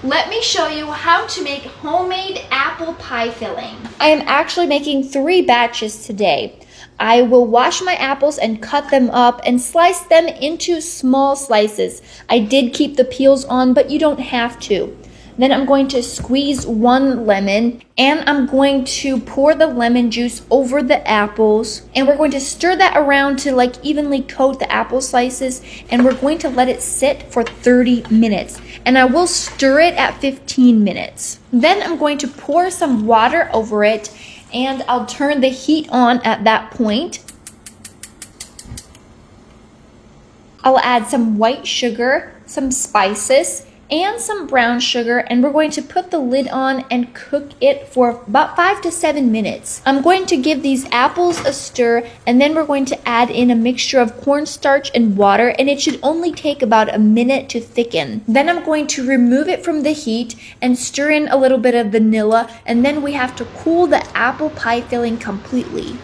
Let me show you how to make homemade apple pie filling. I am actually making 3 batches today. I will wash my apples and cut them up and slice them into small slices. I did keep the peels on, but you don't have to. Then I'm going to squeeze 1 lemon and I'm going to pour the lemon juice over the apples, and we're going to stir that around to like evenly coat the apple slices, and we're going to let it sit for 30 minutes. And I will stir it at 15 minutes. Then I'm going to pour some water over it, and I'll turn the heat on at that point. I'll add some white sugar, some spices, and some brown sugar, and we're going to put the lid on and cook it for about 5 to 7 minutes. I'm going to give these apples a stir, and then we're going to add in a mixture of cornstarch and water, and it should only take about a minute to thicken. Then I'm going to remove it from the heat and stir in a little bit of vanilla, and then we have to cool the apple pie filling completely.